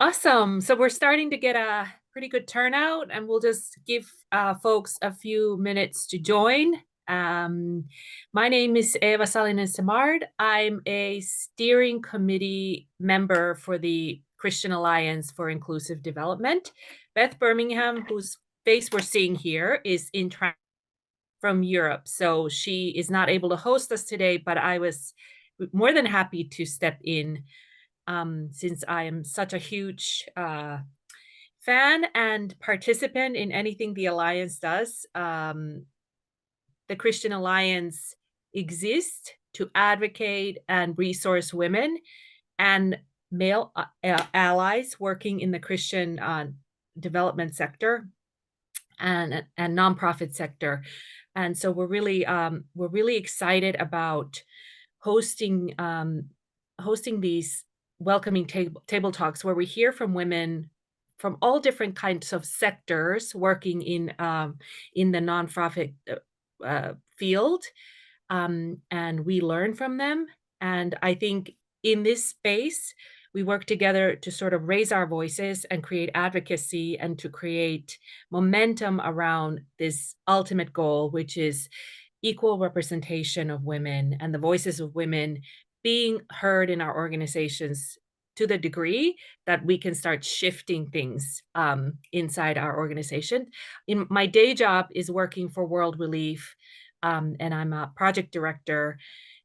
Awesome. So we're starting to get a pretty good turnout, and we'll just give folks a few minutes to join. My name is Eva Salinas Samard. I'm a steering committee member for the Christian Alliance for Inclusive Development. Beth Birmingham, whose face we're seeing here, is in from Europe. So she is not able to host us today, but I was more than happy to step in since I am such a huge fan and participant in anything the Alliance does. The Christian Alliance exists to advocate and resource women and male allies working in the Christian development sector and nonprofit sector. And so we're really excited about hosting these welcoming table talks where we hear from women from all different kinds of sectors working in the nonprofit field, and we learn from them. And I think in this space, we work together to sort of raise our voices and create advocacy and to create momentum around this ultimate goal, which is equal representation of women and the voices of women being heard in our organizations to the degree that we can start shifting things inside our organization. In my day job is working for World Relief, and I'm a project director,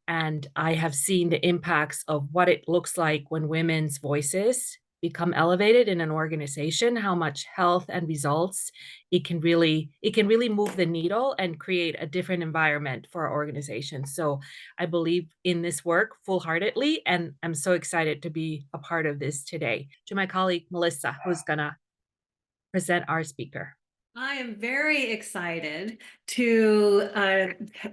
and I have seen the impacts of what it looks like when women's voices become elevated in an organization, how much health and results it can really move the needle and create a different environment for our organization. So I believe in this work full-heartedly, and I'm so excited to be a part of this today. To my colleague, Melissa, who's gonna present our speaker. I am very excited to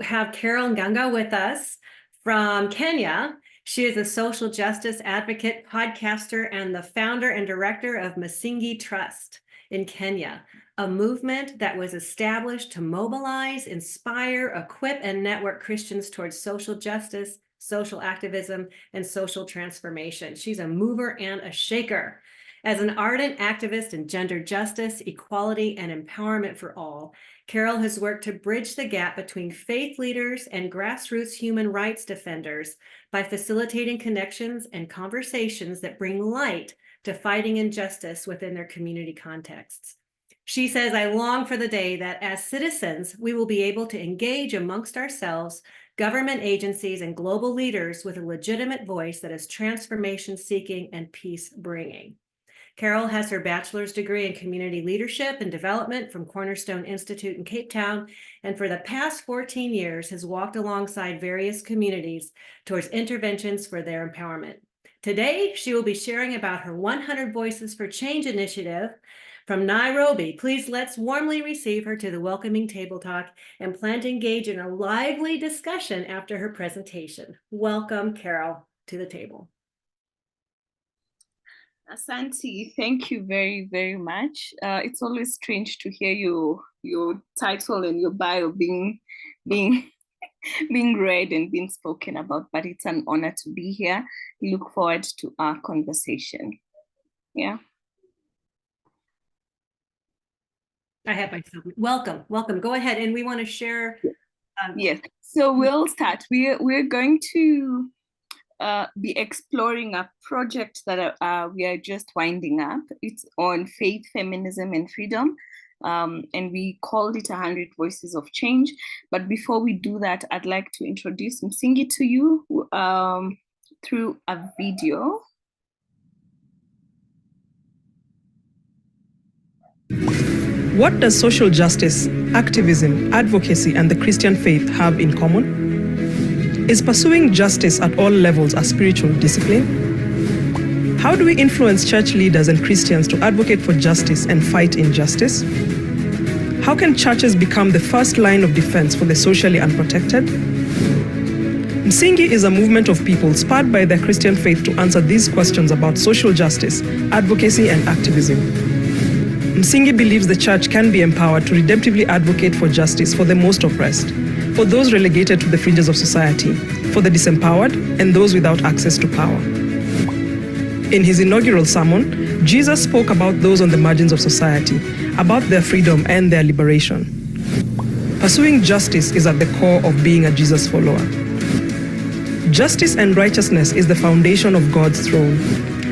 have Carol Nganga with us from Kenya. She is a social justice advocate, podcaster, and the founder and director of Msingi Trust in Kenya, a movement that was established to mobilize, inspire, equip, and network Christians towards social justice, social activism, and social transformation. She's a mover and a shaker. As an ardent activist in gender justice, equality, and empowerment for all, Carol has worked to bridge the gap between faith leaders and grassroots human rights defenders by facilitating connections and conversations that bring light to fighting injustice within their community contexts. She says, "I long for the day that as citizens, we will be able to engage amongst ourselves, government agencies, and global leaders with a legitimate voice that is transformation-seeking and peace-bringing." Carol has her bachelor's degree in community leadership and development from Cornerstone Institute in Cape Town, and for the past 14 years has walked alongside various communities towards interventions for their empowerment. Today, she will be sharing about her 100 Voices for Change initiative from Nairobi. Please let's warmly receive her to the welcoming table talk and plan to engage in a lively discussion after her presentation. Welcome, Carol, to the table. Asante, thank you very, very much. It's always strange to hear your title and your bio being read and being spoken about, but it's an honor to be here. We look forward to our conversation. Yeah. I have myself. Welcome. Go ahead, and we want to share. Yes. So we'll start. We're going to be exploring a project that we are just winding up. It's on faith, feminism, and freedom. And we called it 100 Voices of Change. But before we do that, I'd like to introduce Msingi to you through a video. What does social justice, activism, advocacy, and the Christian faith have in common? Is pursuing justice at all levels a spiritual discipline? How do we influence church leaders and Christians to advocate for justice and fight injustice? How can churches become the first line of defense for the socially unprotected? Msingi is a movement of people spurred by their Christian faith to answer these questions about social justice, advocacy, and activism. Msingi believes the church can be empowered to redemptively advocate for justice for the most oppressed, for those relegated to the fringes of society, for the disempowered, and those without access to power. In his inaugural sermon, Jesus spoke about those on the margins of society, about their freedom and their liberation. Pursuing justice is at the core of being a Jesus follower. Justice and righteousness is the foundation of God's throne.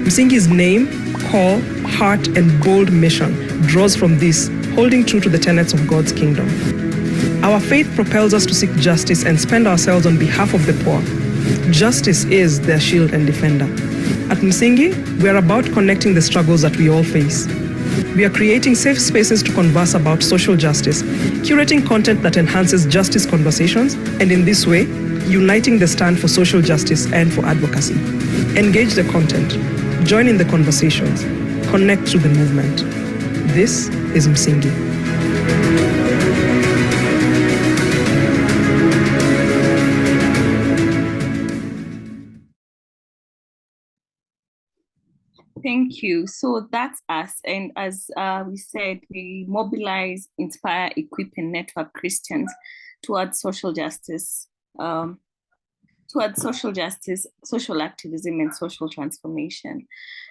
Msingi's name, call, heart, and bold mission draws from this, holding true to the tenets of God's kingdom. Our faith propels us to seek justice and spend ourselves on behalf of the poor. Justice is their shield and defender. At Msingi, we are about connecting the struggles that we all face. We are creating safe spaces to converse about social justice, curating content that enhances justice conversations, and in this way, uniting the stand for social justice and for advocacy. Engage the content, join in the conversations, connect to the movement. This is Msingi. Thank you. So that's us. And as we said, we mobilize, inspire, equip, and network Christians towards social justice, social activism, and social transformation.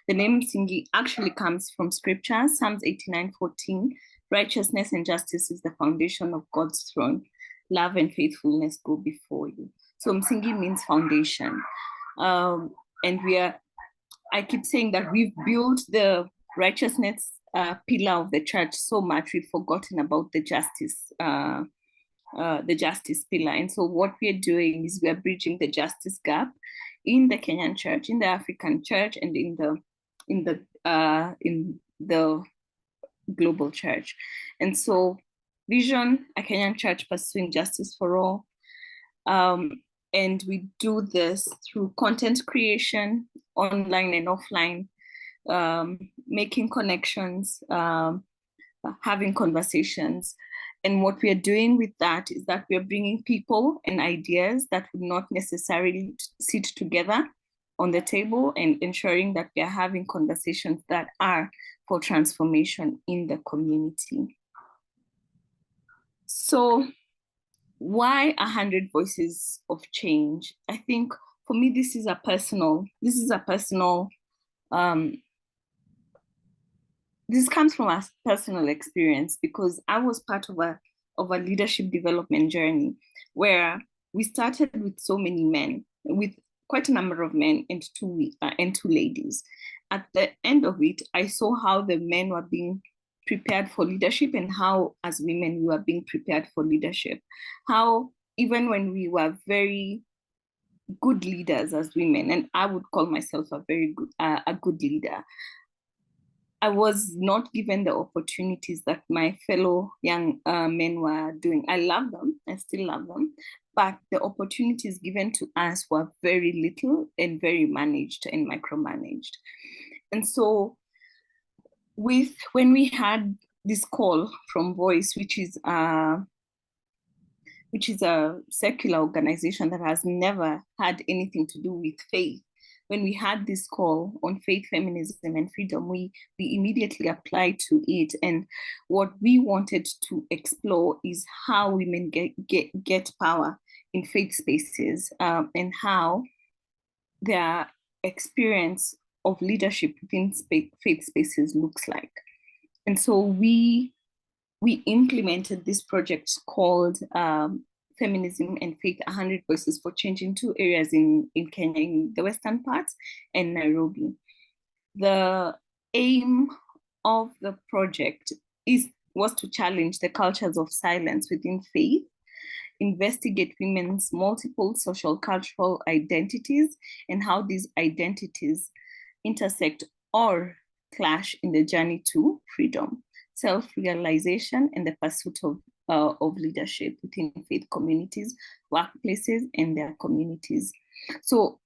The name Msingi actually comes from scripture, Psalms 89:14. Righteousness and justice is the foundation of God's throne. Love and faithfulness go before you. So Msingi means foundation. And I keep saying that we've built the righteousness pillar of the church so much, we've forgotten about the justice pillar. And so what we're doing is we're bridging the justice gap in the Kenyan church, in the African church, and in the global church. And so vision, a Kenyan church pursuing justice for all. And we do this through content creation, online and offline, making connections, having conversations. And what we are doing with that is that we are bringing people and ideas that would not necessarily sit together on the table, and ensuring that we are having conversations that are for transformation in the community. So why 100 voices of change? I think for me, this is a personal, this comes from a personal experience, because I was part of a leadership development journey where we started with so many men, with quite a number of men and two ladies. At the end of it, I saw how the men were being prepared for leadership, and how as women we were being prepared for leadership. How even when we were very good leaders as women, and I would call myself a good leader, I was not given the opportunities that my fellow young men were doing. I love them, I still love them, but the opportunities given to us were very little and very managed and micromanaged. And so when we had this call from Voice, which is a secular organization that has never had anything to do with faith, when we had this call on faith, feminism, and freedom, we immediately applied to it. And what we wanted to explore is how women get power in faith spaces, and how their experience of leadership within faith spaces looks like. And so we implemented this project called Feminism and Faith, 100 Voices for Change, in two areas in Kenya, in the western parts and Nairobi. The aim of the project was to challenge the cultures of silence within faith, investigate women's multiple social cultural identities, and how these identities intersect or clash in the journey to freedom, self-realization, and the pursuit of leadership within faith communities, workplaces, and their communities. So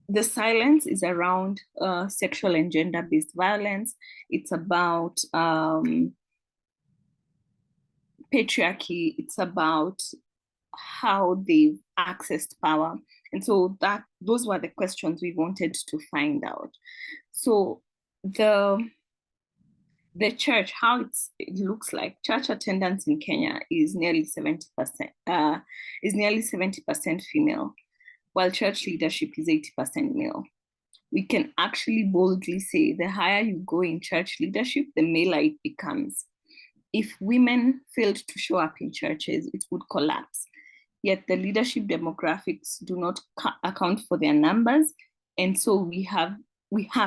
the silence is around sexual and gender-based violence. It's about patriarchy. It's about how they've accessed power. And so those were the questions we wanted to find out. So the church, how it looks like, church attendance in Kenya is nearly 70%, female, while church leadership is 80% male. we can actually boldly say the higher you go in church leadership, the maler it becomes. If women failed to show up in churches, it would collapse. Yet the leadership demographics do not account for their numbers. And so we have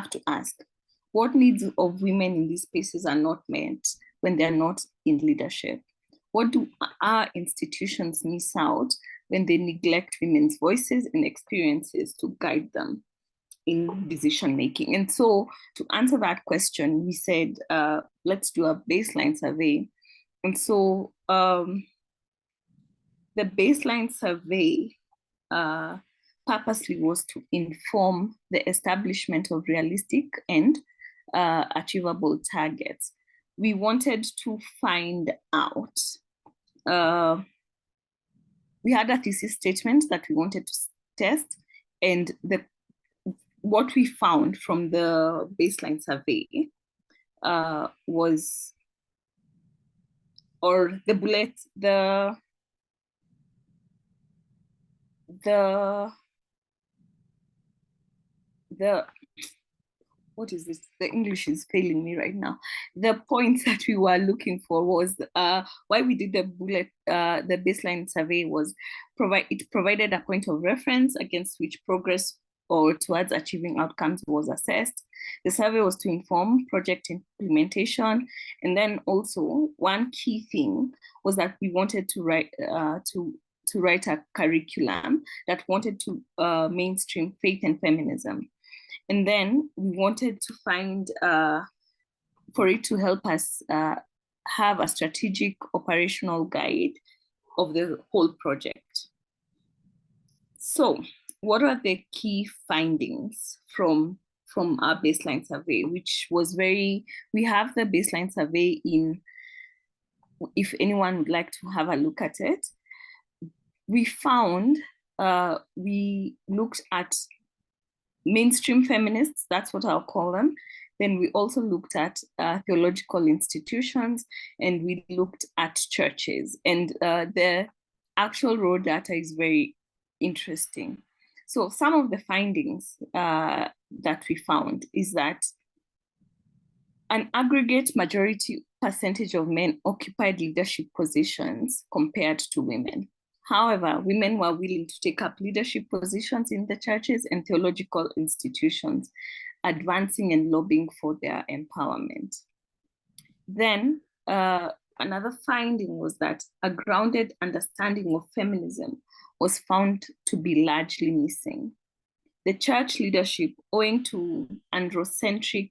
to ask, what needs of women in these spaces are not met when they're not in leadership? What do our institutions miss out when they neglect women's voices and experiences to guide them in decision making? And so to answer that question, we said, let's do a baseline survey. And so the baseline survey purposely was to inform the establishment of realistic and achievable targets. We wanted to find out, we had a thesis statement that we wanted to test, and what we found from the baseline survey was, or the bullet, what is this? The English is failing me right now. The points that we were looking for was why we did the baseline survey was it provided a point of reference against which progress or towards achieving outcomes was assessed. The survey was to inform project implementation. And then also one key thing was that we wanted to write a curriculum that wanted to mainstream faith and feminism. And then we wanted to find, for it to help us have a strategic operational guide of the whole project. So what are the key findings from our baseline survey, which was we have the baseline survey in, if anyone would like to have a look at it. We found, we looked at mainstream feminists, that's what I'll call them. Then we also looked at theological institutions, and we looked at churches. And the actual raw data is very interesting. So some of the findings that we found is that an aggregate majority percentage of men occupied leadership positions compared to women. However, women were willing to take up leadership positions in the churches and theological institutions, advancing and lobbying for their empowerment. Then another finding was that a grounded understanding of feminism was found to be largely missing. The church leadership, owing to androcentric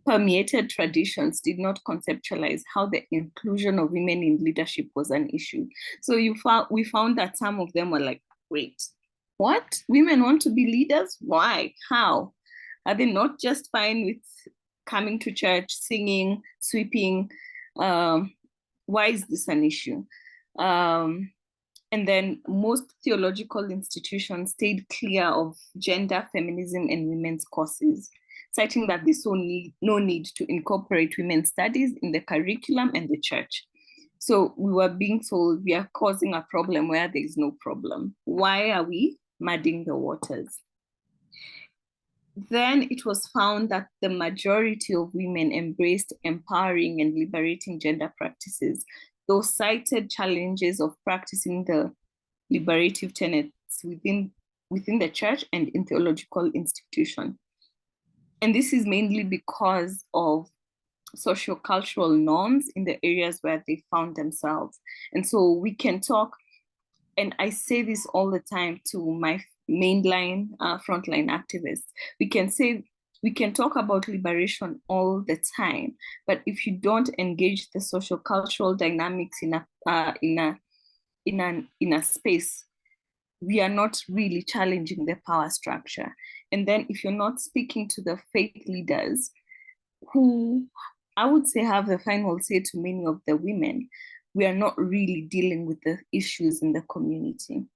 permeated traditions, did not conceptualize how the inclusion of women in leadership was an issue. So we found that some of them were like, wait, what? Women want to be leaders? Why? How? Are they not just fine with coming to church, singing, sweeping? Why is this an issue? And then most theological institutions stayed clear of gender, feminism, and women's causes, citing that they saw no need to incorporate women's studies in the curriculum and the church. So we were being told we are causing a problem where there is no problem. Why are we muddying the waters? Then it was found that the majority of women embraced empowering and liberating gender practices, though cited challenges of practicing the liberative tenets within the church and in theological institutions. And this is mainly because of socio-cultural norms in the areas where they found themselves. And so we can talk, and I say this all the time to my mainline frontline activists, we can talk about liberation all the time, but if you don't engage the socio-cultural dynamics in a space, we are not really challenging the power structure. And then if you're not speaking to the faith leaders, who I would say have the final say to many of the women, we are not really dealing with the issues in the community.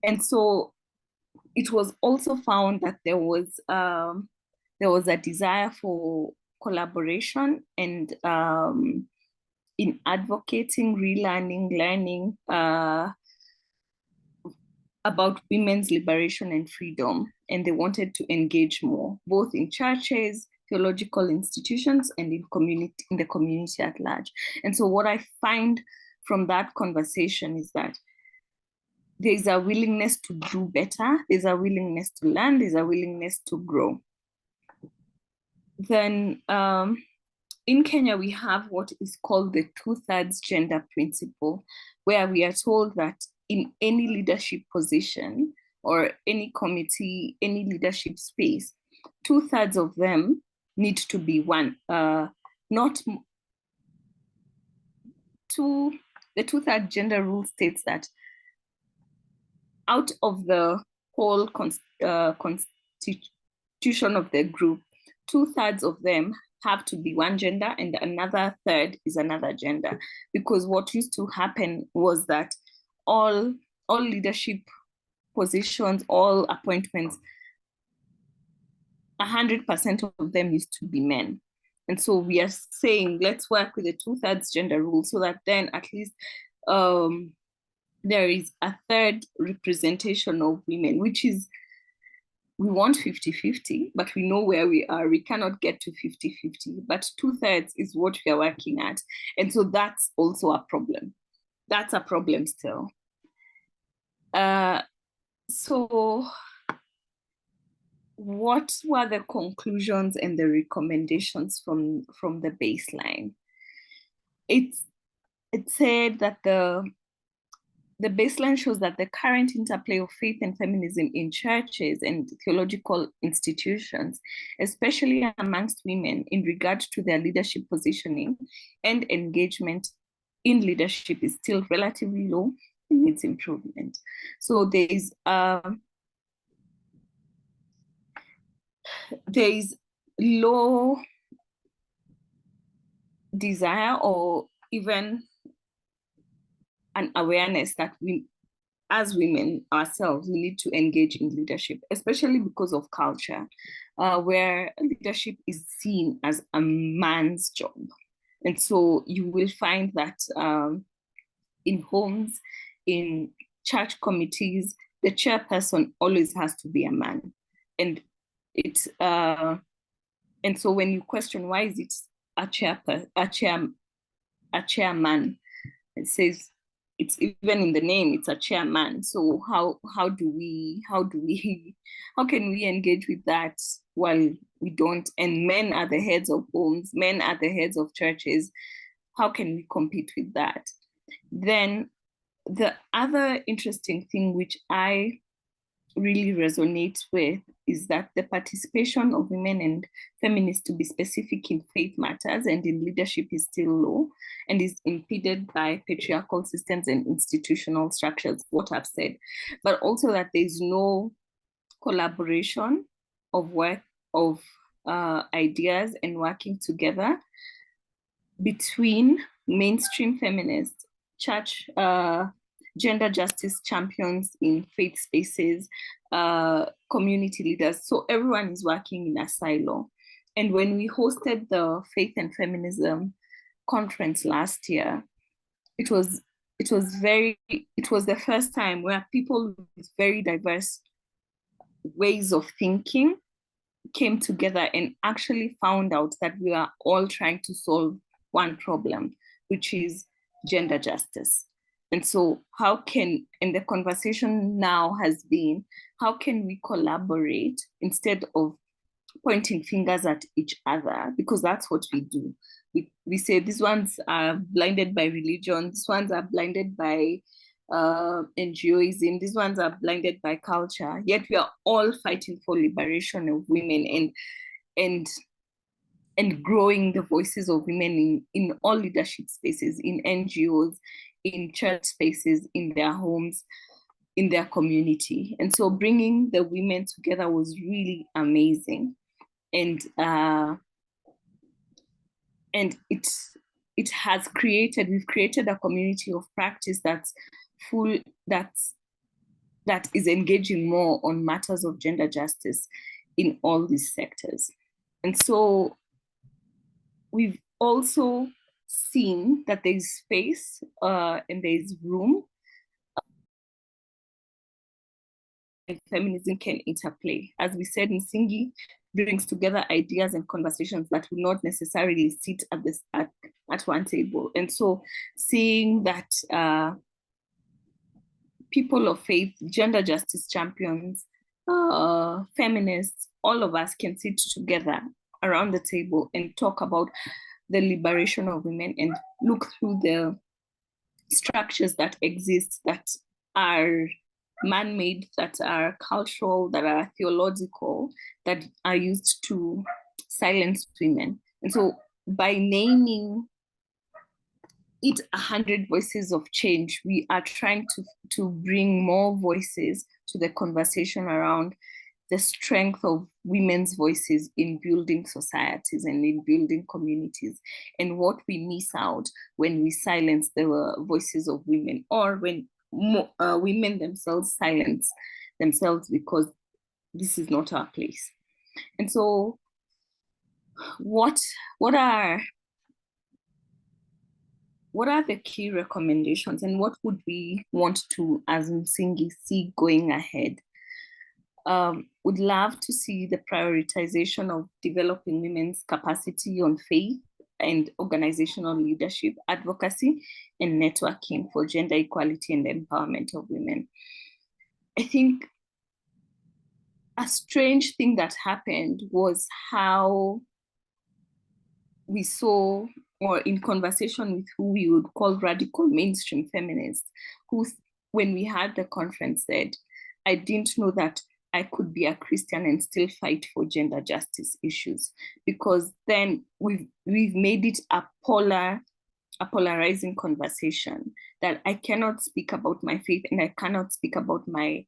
And so it was also found that there was a desire for collaboration and in advocating, relearning, learning, about women's liberation and freedom, and they wanted to engage more, both in churches, theological institutions, and in the community at large. And so what I find from that conversation is that there's a willingness to do better, there's a willingness to learn, there's a willingness to grow. Then in Kenya, we have what is called the 2/3 gender principle, where we are told that in any leadership position or any committee, any leadership space, 2/3 of them need to be the 2/3 gender rule states that out of the whole constitution of the group, 2/3 of them have to be one gender and another third is another gender. Because what used to happen was that all leadership positions, all appointments, 100% of them used to be men. And so we are saying, let's work with the 2/3 gender rule so that then at least there is a third representation of women, which is, we want 50-50, but we know where we are. We cannot get to 50-50, but 2/3 is what we are working at. And so that's also a problem. That's a problem still. So what were the conclusions and the recommendations from the baseline? It said that the baseline shows that the current interplay of faith and feminism in churches and theological institutions, especially amongst women in regard to their leadership positioning and engagement in leadership, is still relatively low and needs improvement. So there is low desire or even an awareness that we, as women ourselves, we need to engage in leadership, especially because of culture, where leadership is seen as a man's job. And so you will find that in homes, in church committees, the chairperson always has to be a man. And so when you question why is it a chairman, it says, it's even in the name, it's a chairman. So how can we engage with that while we don't? And men are the heads of homes, men are the heads of churches. How can we compete with that? Then the other interesting thing which I really resonate with is that the participation of women and feminists, to be specific, in faith matters and in leadership is still low and is impeded by patriarchal systems and institutional structures, what I've said, but also that there's no collaboration of work, of ideas and working together between mainstream feminists, church, gender justice champions in faith spaces, community leaders. So everyone is working in a silo. And when we hosted the Faith and Feminism conference last year, it was the first time where people with very diverse ways of thinking came together and actually found out that we are all trying to solve one problem, which is gender justice. And so and the conversation now has been, how can we collaborate instead of pointing fingers at each other? Because that's what we do. We say these ones are blinded by religion, these ones are blinded by NGOism, these ones are blinded by culture, yet we are all fighting for liberation of women and growing the voices of women in all leadership spaces, in NGOs, in church spaces, in their homes, in their community. And so bringing the women together was really amazing. And we've created a community of practice that is engaging more on matters of gender justice in all these sectors. And so we've also seen that there's space and there's room feminism can interplay. As we said, Msingi brings together ideas and conversations that will not necessarily sit at one table. And so seeing that people of faith, gender justice champions, feminists, all of us can sit together around the table and talk about the liberation of women and look through the structures that exist, that are man-made, that are cultural, that are theological, that are used to silence women. And so by naming it 100 Voices of Change, we are trying to bring more voices to the conversation around the strength of women's voices in building societies and in building communities, and what we miss out when we silence the voices of women, or when women themselves silence themselves because this is not our place. And so what are the key recommendations, and what would we want to, as Msingi, see going ahead? Would love to see the prioritization of developing women's capacity on faith and organizational leadership, advocacy, and networking for gender equality and empowerment of women. I think a strange thing that happened was how we saw, or in conversation with who we would call radical mainstream feminists, who, when we had the conference, said, I didn't know that I could be a Christian and still fight for gender justice issues, because then we've made it a polarizing conversation, that I cannot speak about my faith and I cannot speak about my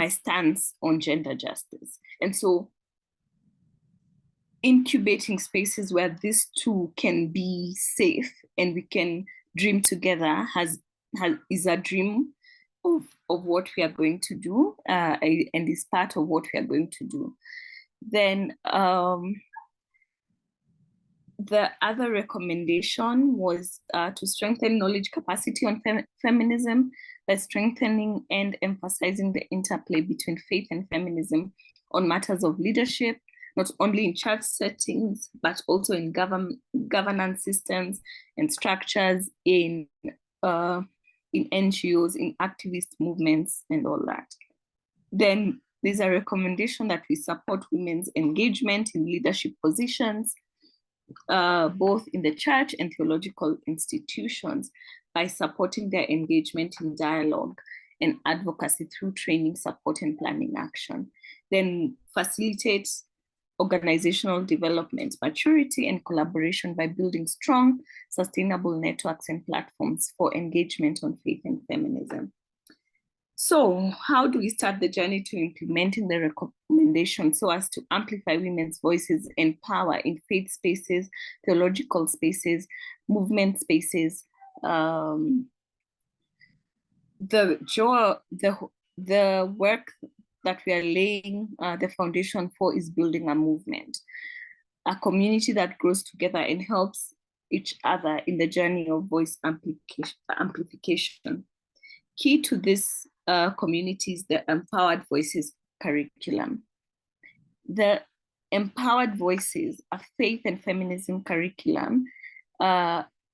stance on gender justice. And so incubating spaces where these two can be safe and we can dream together is a dream of what we are going to do, and is part of what we are going to do. Then the other recommendation was to strengthen knowledge capacity on feminism by strengthening and emphasizing the interplay between faith and feminism on matters of leadership, not only in church settings, but also in governance systems and structures, in NGOs, in activist movements, and all that. Then there's a recommendation that we support women's engagement in leadership positions, both in the church and theological institutions, by supporting their engagement in dialogue and advocacy through training, support, and planning action. Then facilitate organizational development, maturity, and collaboration by building strong, sustainable networks and platforms for engagement on faith and feminism. So how do we start the journey to implementing the recommendations so as to amplify women's voices and power in faith spaces, theological spaces, movement spaces? The work that we are laying the foundation for is building a movement, a community that grows together and helps each other in the journey of voice amplification. Key to this community is the Empowered Voices curriculum. The Empowered Voices, a faith and feminism curriculum,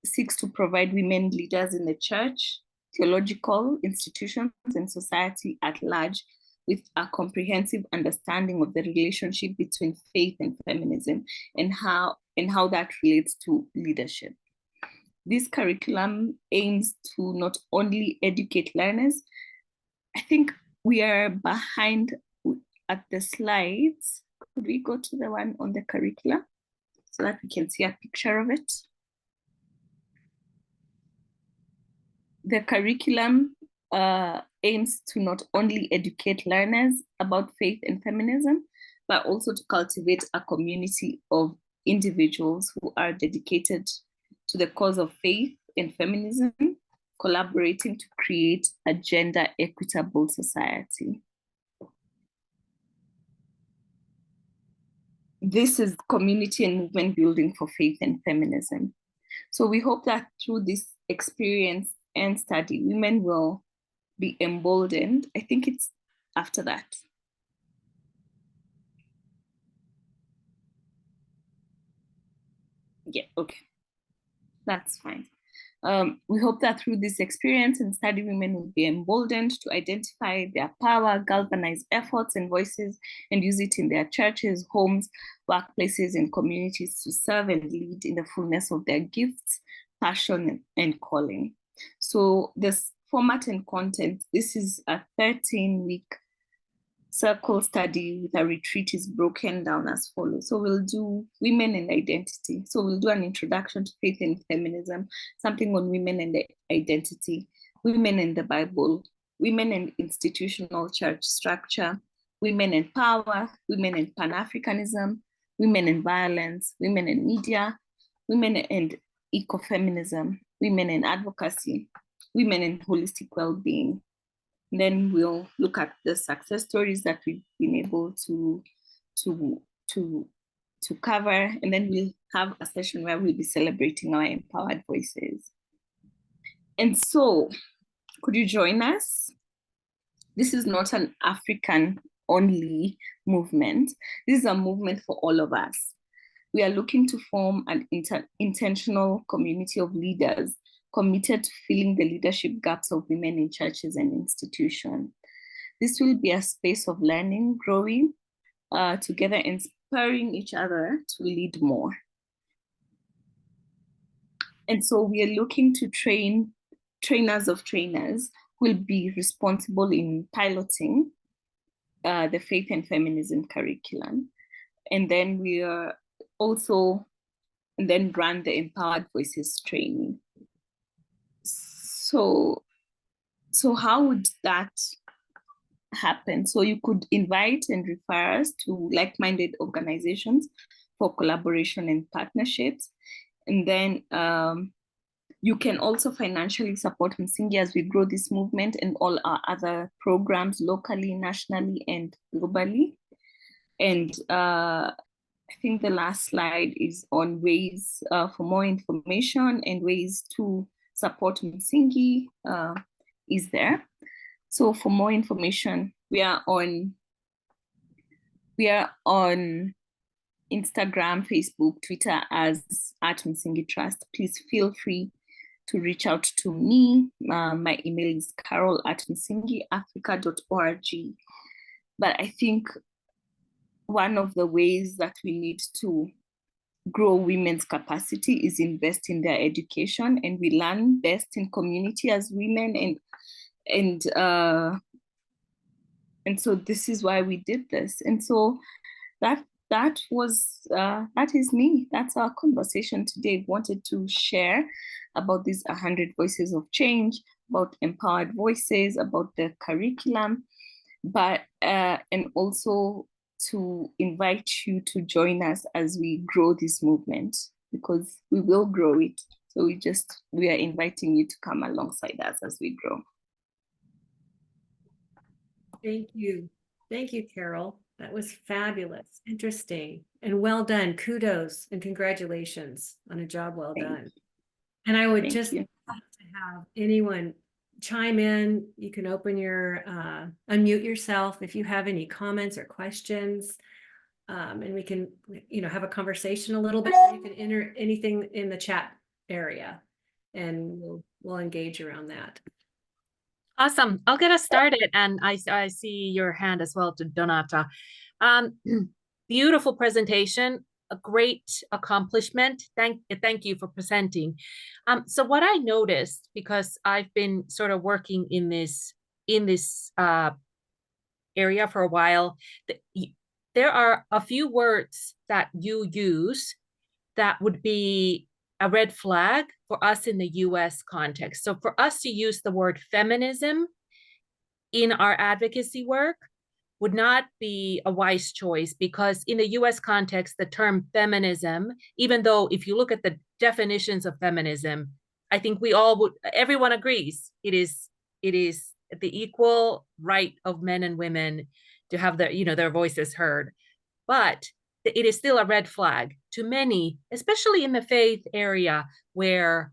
seeks to provide women leaders in the church, theological institutions, and society at large with a comprehensive understanding of the relationship between faith and feminism and how that relates to leadership. This curriculum aims to not only educate learners. I think we are behind at the slides. Could we go to the one on the curriculum so that we can see a picture of it? The curriculum aims to not only educate learners about faith and feminism, but also to cultivate a community of individuals who are dedicated to the cause of faith and feminism, collaborating to create a gender equitable society. This is community and movement building for faith and feminism. So we hope that through this experience and study, women will be emboldened. I think it's after that. Yeah, okay, that's fine. We hope that through this experience and study, women will be emboldened to identify their power, galvanize efforts and voices, and use it in their churches, homes, workplaces, and communities to serve and lead in the fullness of their gifts, passion, and calling. So this format and content, this is a 13-week circle study with a retreat is broken down as follows. So we'll do women and identity. So we'll do an introduction to faith and feminism, something on women and identity, women in the Bible, women and institutional church structure, women and power, women and Pan-Africanism, women and violence, women and media, women and ecofeminism, women and advocacy, women and holistic well-being. Then we'll look at the success stories that we've been able to cover, and then we'll have a session where we'll be celebrating our empowered voices. And so, could you join us? This is not an African-only movement. This is a movement for all of us. We are looking to form an intentional community of leaders committed to filling the leadership gaps of women in churches and institutions. This will be a space of learning, growing together, inspiring each other to lead more. And so we are looking to train trainers of trainers who will be responsible in piloting the Faith and Feminism curriculum. And then we are also, and then run the Empowered Voices training. So how would that happen? So you could invite and refer us to like-minded organizations for collaboration and partnerships. And then you can also financially support Msingi as we grow this movement and all our other programs locally, nationally, and globally. And I think the last slide is on ways for more information and ways to support Msingi is there. So for more information, we are on Instagram, Facebook, Twitter as @Msingi Trust. Please feel free to reach out to me. My email is carol@msingiafrica.org. But I think one of the ways that we need to grow women's capacity is invest in their education, and we learn best in community as women, and so this is why we did this. And so that is me. That's our conversation today. Wanted to share about these 100 voices of change, about empowered voices, about the curriculum, but and also to invite you to join us as we grow this movement, because we will grow it. So we are inviting you to come alongside us as we grow. Thank you. Thank you, Carol. That was fabulous, interesting, and well done. Kudos and congratulations on a job well done. And I would just like to have anyone chime in. You can open your, unmute yourself if you have any comments or questions. And we can, have a conversation a little bit. You can enter anything in the chat area and we'll engage around that. Awesome. I'll get us started. And I see your hand as well, to Donata. Beautiful presentation, a great accomplishment. Thank you for presenting. So what I noticed, because I've been sort of working in this area for a while, there are a few words that you use that would be a red flag for us in the US context. So for us to use the word feminism in our advocacy work would not be a wise choice, because in the US context, the term feminism, even though if you look at the definitions of feminism, I think everyone agrees it is the equal right of men and women to have their voices heard. But it is still a red flag to many, especially in the faith area, where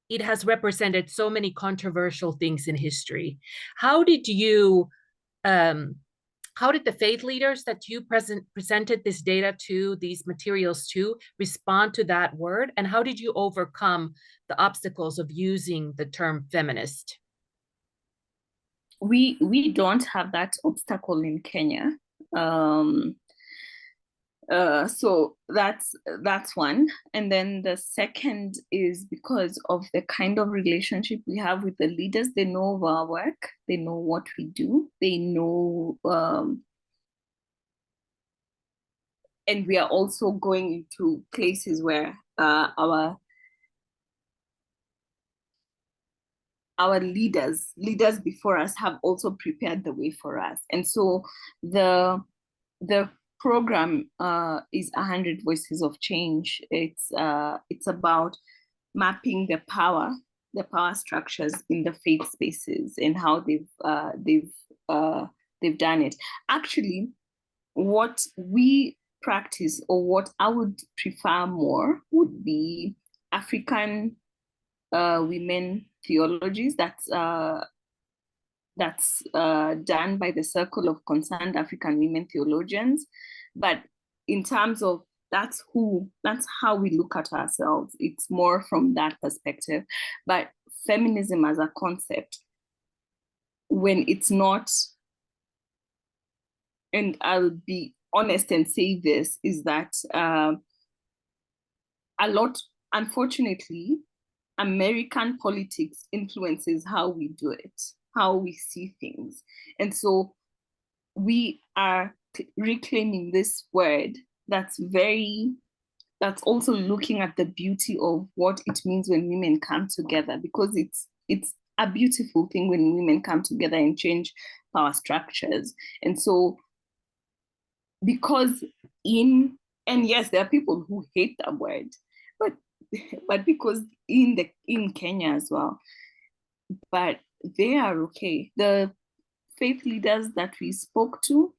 it has represented so many controversial things in history. How did you how did the faith leaders that you presented this data to, these materials to, respond to that word? And how did you overcome the obstacles of using the term feminist? We don't have that obstacle in Kenya. So that's one. And then the second is because of the kind of relationship we have with the leaders. They know of our work, they know what we do, they know, and we are also going into places where our leaders before us have also prepared the way for us. And so the program is 100 Voices of Change. It's about mapping the power structures in the faith spaces and how they've done it. Actually, what we practice, or what I would prefer more, would be African women theologies. That's done by the Circle of Concerned African Women Theologians. But in terms of that's how we look at ourselves, it's more from that perspective. But feminism as a concept, when it's not, and I'll be honest and say this, is that a lot, unfortunately, American politics influences how we do it, how we see things. And so we are reclaiming this word that's also looking at the beauty of what it means when women come together, because it's a beautiful thing when women come together and change power structures. And so and yes, there are people who hate that word, but because in Kenya as well, but they are okay. The faith leaders that we spoke to,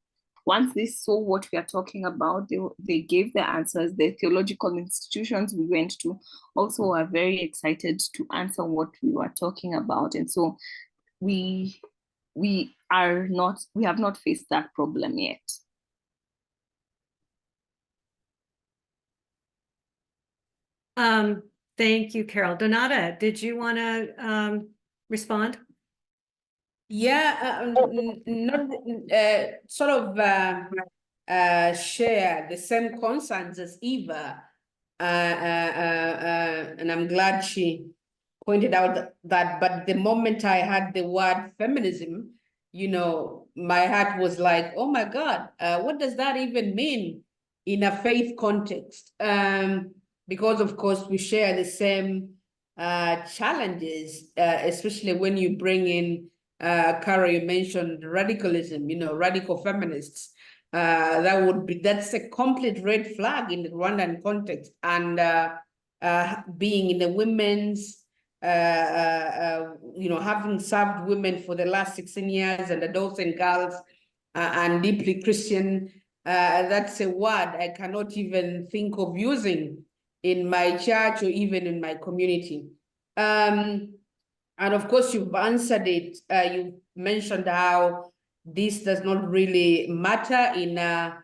once they saw what we are talking about, they gave their answers. The theological institutions we went to also are very excited to answer what we were talking about. And so we have not faced that problem yet. Thank you, Carol. Donata, did you want to respond? Yeah, not sort of share the same concerns as Eva, and I'm glad she pointed out that. But the moment I had the word feminism, my heart was like, oh my God, what does that even mean in a faith context? Because of course we share the same challenges, especially when you bring in Carol, you mentioned radicalism, radical feminists. That's a complete red flag in the Rwandan context. And being in the women's, having served women for the last 16 years, and adults and girls, and deeply Christian, that's a word I cannot even think of using in my church or even in my community. And of course, you've answered it. You mentioned how this does not really matter in the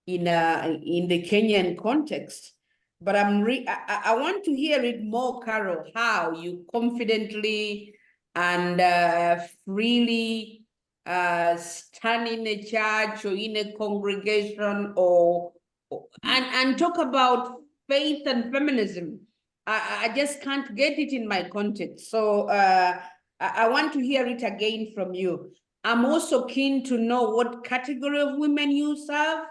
Kenyan context. But I want to hear it more, Carol, how you confidently and freely stand in a church or in a congregation and talk about faith and feminism. I just can't get it in my context. So I want to hear it again from you. I'm also keen to know what category of women you serve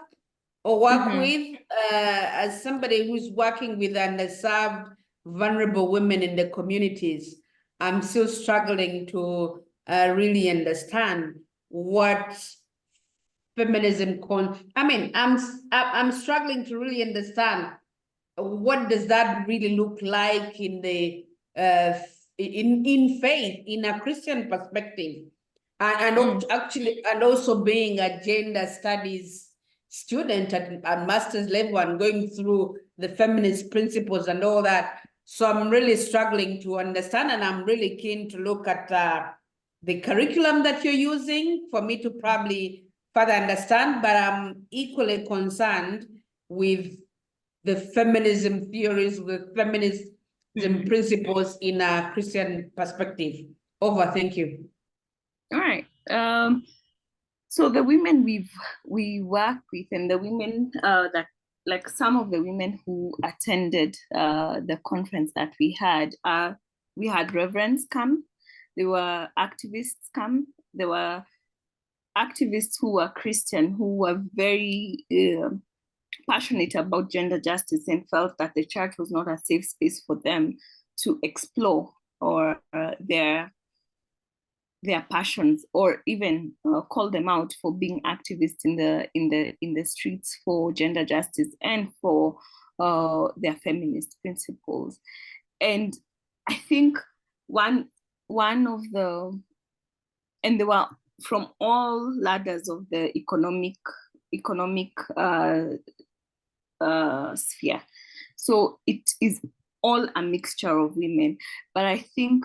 or work with, as somebody who's working with underserved, vulnerable women in the communities. I'm still struggling to really understand what feminism I'm struggling to really understand what does that really look like in the in faith, in a Christian perspective, and actually, and also being a gender studies student at master's level and going through the feminist principles and all that. So I'm really struggling to understand, and I'm really keen to look at the curriculum that you're using for me to probably further understand, but I'm equally concerned with the feminism theories, the feminism principles in a Christian perspective. Over, thank you. All right. So the women we work with, and the women that, like some of the women who attended the conference that we had reverends come, there were activists come, there were activists who were Christian, who were very passionate about gender justice and felt that the church was not a safe space for them to explore or their passions, or even call them out for being activists in the streets for gender justice and for their feminist principles. And I think one of the, and they were from all ladders of the economic sphere. So it is all a mixture of women. But I think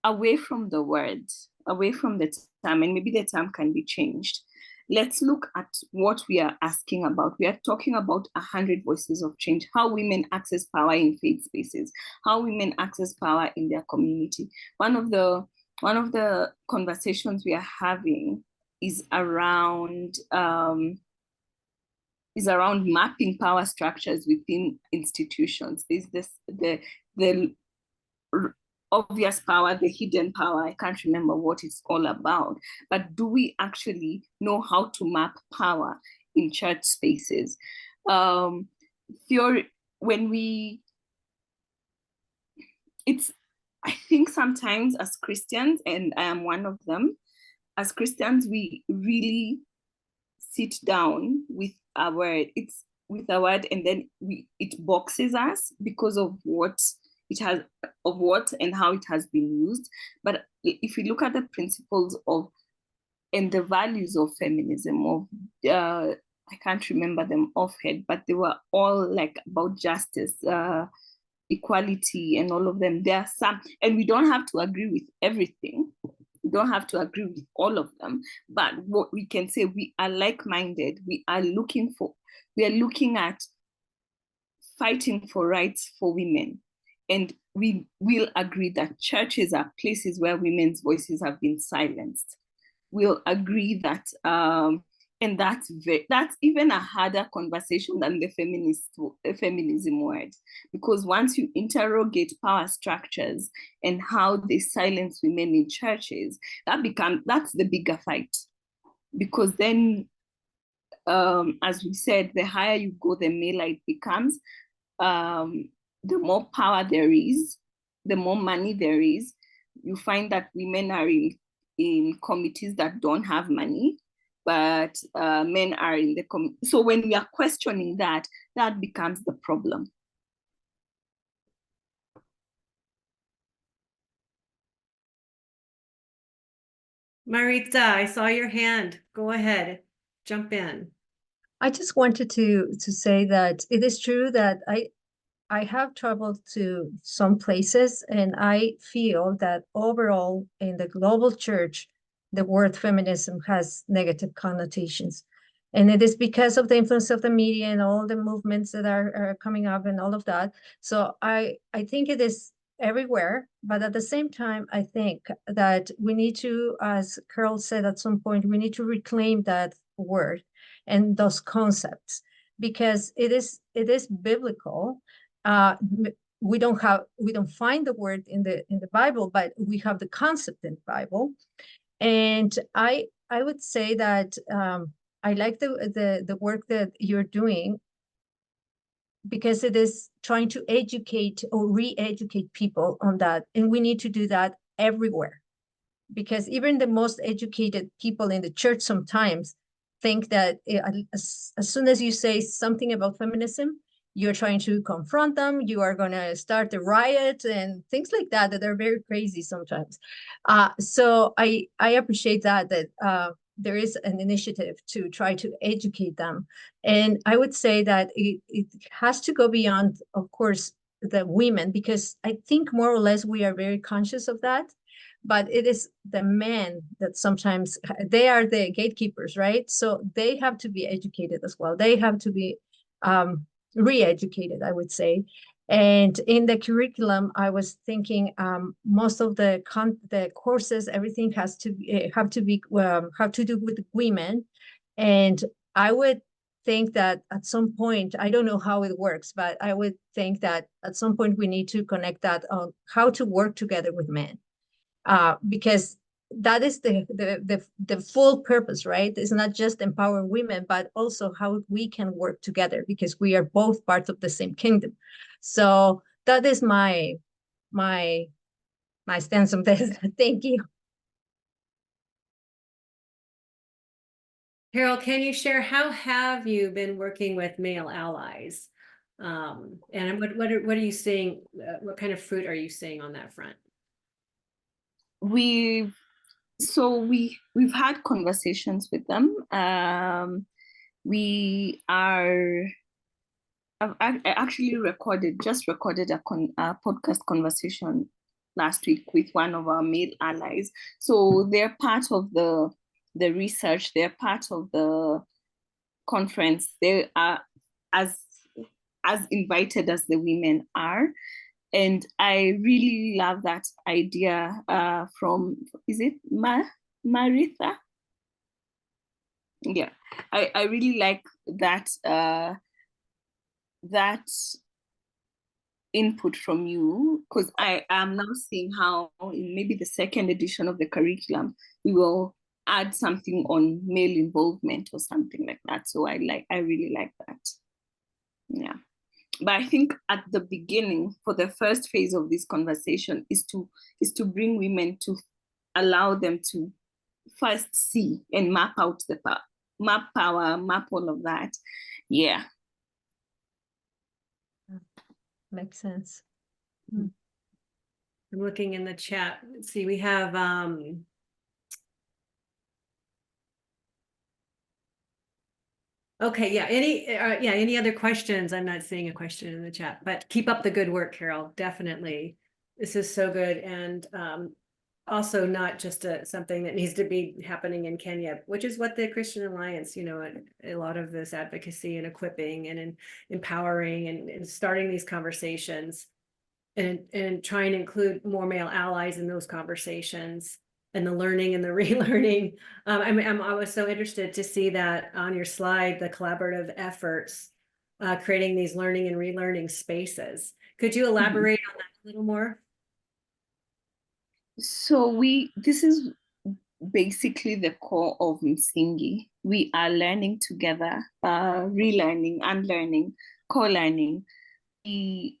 away from the words, away from the term, and maybe the term can be changed, let's look at what we are asking about. We are talking about 100 voices of change, how women access power in faith spaces, how women access power in their community. One of the conversations we are having is around mapping power structures within institutions. There's the obvious power, the hidden power. I can't remember what it's all about. But do we actually know how to map power in church spaces? Theory, I think sometimes as Christians, and I am one of them, as Christians, we really sit down with our word. It's with our word, and then it boxes us because of what and how it has been used. But if you look at the principles and the values of feminism, I can't remember them offhand, but they were all like about justice, equality, and all of them. There are some, and we don't have to agree with everything. We don't have to agree with all of them, but what we can say, we are like-minded. We are looking at fighting for rights for women. And we will agree that churches are places where women's voices have been silenced. We'll agree that, and that's even a harder conversation than the feminism word, because once you interrogate power structures and how they silence women in churches, that's the bigger fight, because then, as we said, the higher you go, the maler it becomes. The more power there is, the more money there is. You find that women are in committees that don't have money, but men are in the committee. So when we are questioning that becomes the problem. Maritza, I saw your hand. Go ahead, jump in. I just wanted to say that it is true that I have traveled to some places, and I feel that overall in the global church, the word feminism has negative connotations. And it is because of the influence of the media and all the movements that are coming up and all of that. So I think it is everywhere, but at the same time, I think that we need to, as Carol said at some point, we need to reclaim that word and those concepts, because it is biblical. We don't find the word in the Bible, but we have the concept in the Bible. And I would say that I like the work that you're doing, because it is trying to educate or re-educate people on that. And we need to do that everywhere, because even the most educated people in the church sometimes think that as soon as you say something about feminism, you're trying to confront them, you are going to start a riot and things like that are very crazy sometimes. So I appreciate that there is an initiative to try to educate them. And I would say that it has to go beyond, of course, the women, because I think more or less we are very conscious of that, but it is the men that sometimes they are the gatekeepers, right? So they have to be educated as well. They have to be re-educated, I would say. And in the curriculum, I was thinking most of the courses, everything has to have to do with women, and I would think that at some point, I don't know how it works, but I would think that at some point we need to connect that on how to work together with men, because that is the full purpose, right? It's not just empower women, but also how we can work together, because we are both part of the same kingdom. So that is my stance on this. Thank you. Carol, can you share, how have you been working with male allies? And what are you seeing? What kind of fruit are you seeing on that front? We've had conversations with them. I actually just recorded a podcast conversation last week with one of our male allies. So they're part of the research, they're part of the conference. They are as invited as the women are. And I really love that idea from, is it Maritha? Yeah, I really like that that input from you, because I am now seeing how in maybe the second edition of the curriculum, we will add something on male involvement or something like that. So I really like that. Yeah. But I think at the beginning, for the first phase of this conversation, is to bring women, to allow them to first see and map out the map power, map all of that. Yeah. Makes sense. I'm looking in the chat. Let's see, we have okay, yeah. Any other questions? I'm not seeing a question in the chat, but keep up the good work, Carol. Definitely, this is so good, and also not just something that needs to be happening in Kenya, which is what the Christian Alliance, a lot of this advocacy and equipping and empowering and starting these conversations, and trying to include more male allies in those conversations, and the learning and the relearning. I was so interested to see that on your slide, the collaborative efforts, creating these learning and relearning spaces. Could you elaborate on that a little more? So this is basically the core of Msingi. We are learning together, relearning, unlearning, co-learning. We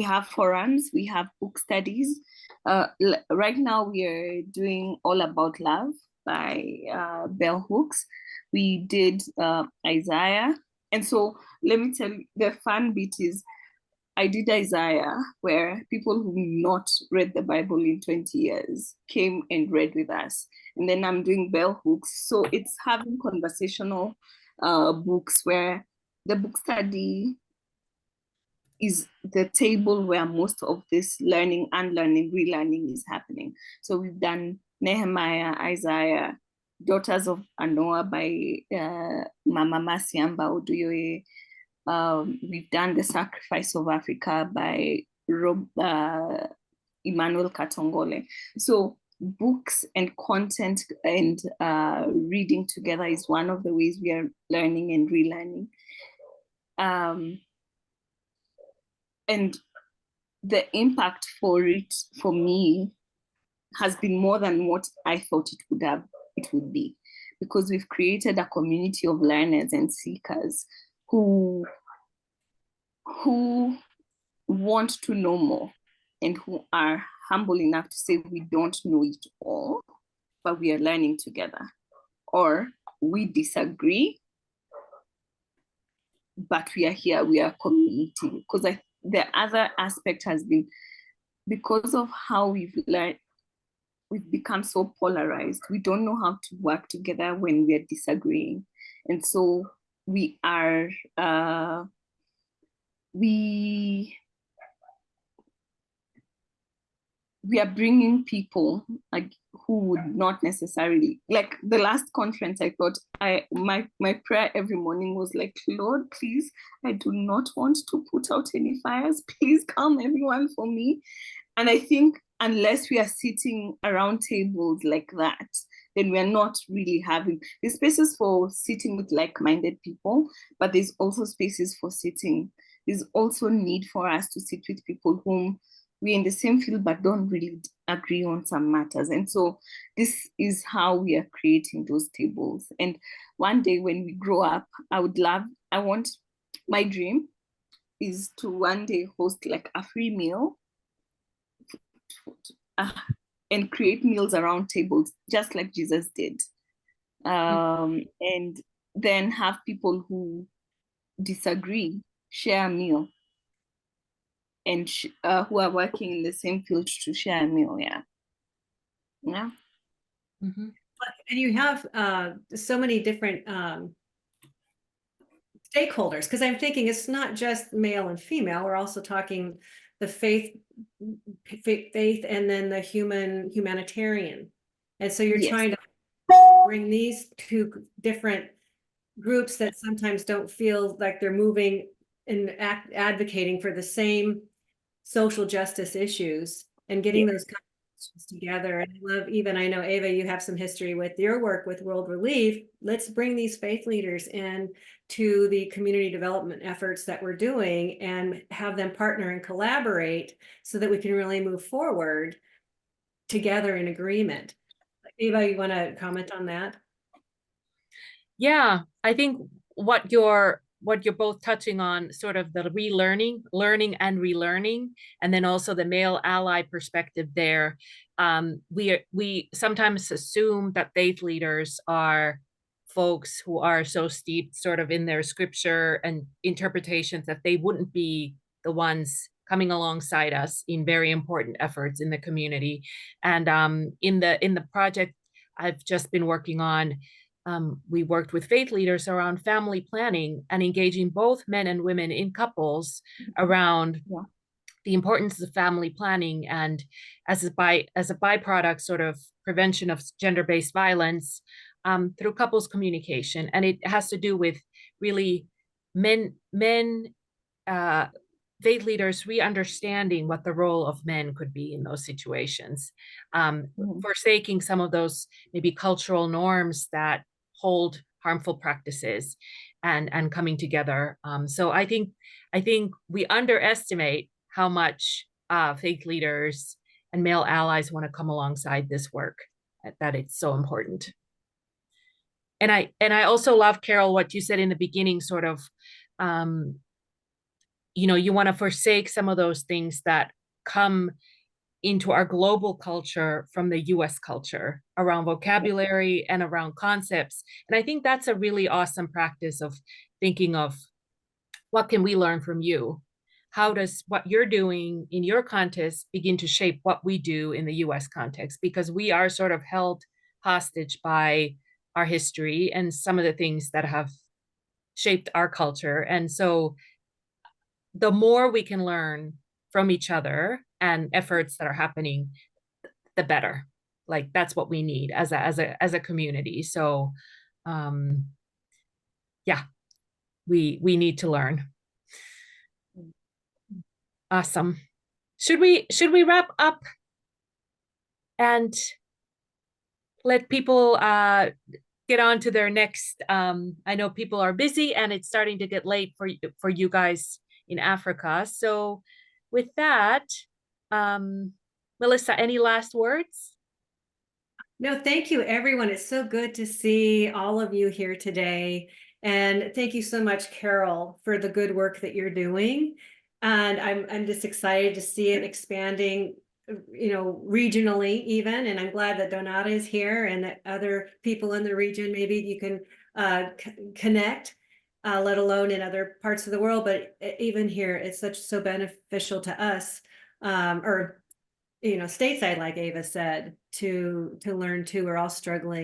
have forums, we have book studies. Right now we are doing All About Love by Bell Hooks. We did Isaiah. And so let me tell you, the fun bit is I did Isaiah, where people who not read the Bible in 20 years came and read with us. And then I'm doing Bell Hooks. So it's having conversational books where the book study is the table where most of this learning, unlearning, relearning is happening. So we've done Nehemiah, Isaiah, Daughters of Anoa by Mama Masiamba Oduyoye. We've done The Sacrifice of Africa by Emmanuel Katongole. So books and content and reading together is one of the ways we are learning and relearning. And the impact for me has been more than what I thought it would be, because we've created a community of learners and seekers who want to know more and who are humble enough to say we don't know it all, but we are learning together. Or we disagree, but we are here, we are a community. Because the other aspect has been, because of how we've learned, we've become so polarized. We don't know how to work together when we are disagreeing. And so we are we are bringing people like who would not necessarily, like the last conference, I thought my prayer every morning was like, Lord, please, I do not want to put out any fires. Please calm everyone for me. And I think unless we are sitting around tables like that, then we're not really having, there's spaces for sitting with like-minded people, but there's also spaces for sitting. There's also need for us to sit with people whom we're in the same field but don't really agree on some matters. And so this is how we are creating those tables. And one day when we grow up, my dream is to one day host like a free meal and create meals around tables, just like Jesus did. And then have people who disagree share a meal, and who are working in the same field to share a meal. Yeah. Mm-hmm. And you have so many different stakeholders, because I'm thinking it's not just male and female. We're also talking the faith and then the humanitarian. And so you're trying to bring these two different groups that sometimes don't feel like they're moving and advocating for the same social justice issues, and getting those conversations together. And I love, even I know, Ava, you have some history with your work with World Relief. Let's bring these faith leaders in to the community development efforts that we're doing and have them partner and collaborate so that we can really move forward together in agreement. Ava, you want to comment on that? Yeah, I think what you're both touching on, sort of the relearning, learning and relearning, and then also the male ally perspective there. We sometimes assume that faith leaders are folks who are so steeped sort of in their scripture and interpretations that they wouldn't be the ones coming alongside us in very important efforts in the community. And in the project I've just been working on, we worked with faith leaders around family planning and engaging both men and women in couples around the importance of family planning, and as a byproduct, sort of prevention of gender-based violence through couples communication. And it has to do with really men faith leaders re-understanding what the role of men could be in those situations, forsaking some of those maybe cultural norms that hold harmful practices, and coming together. So I think we underestimate how much faith leaders and male allies want to come alongside this work, that it's so important. And I also love, Carol, what you said in the beginning, sort of, you want to forsake some of those things that come into our global culture from the US culture around vocabulary and around concepts. And I think that's a really awesome practice of thinking of, what can we learn from you? How does what you're doing in your context begin to shape what we do in the US context? Because we are sort of held hostage by our history and some of the things that have shaped our culture. And so the more we can learn from each other and efforts that are happening, the better. Like, that's what we need as a community. So yeah, we need to learn. Awesome. Should we wrap up and let people get on to their next? I know people are busy and it's starting to get late for you guys in Africa. So with that, Melissa, any last words? No, thank you, everyone. It's so good to see all of you here today. And thank you so much, Carol, for the good work that you're doing. And I'm just excited to see it expanding, regionally even. And I'm glad that Donata is here and that other people in the region, maybe you can connect, let alone in other parts of the world. But even here, it's so beneficial to us, or stateside, like Ava said, to learn too. We're all struggling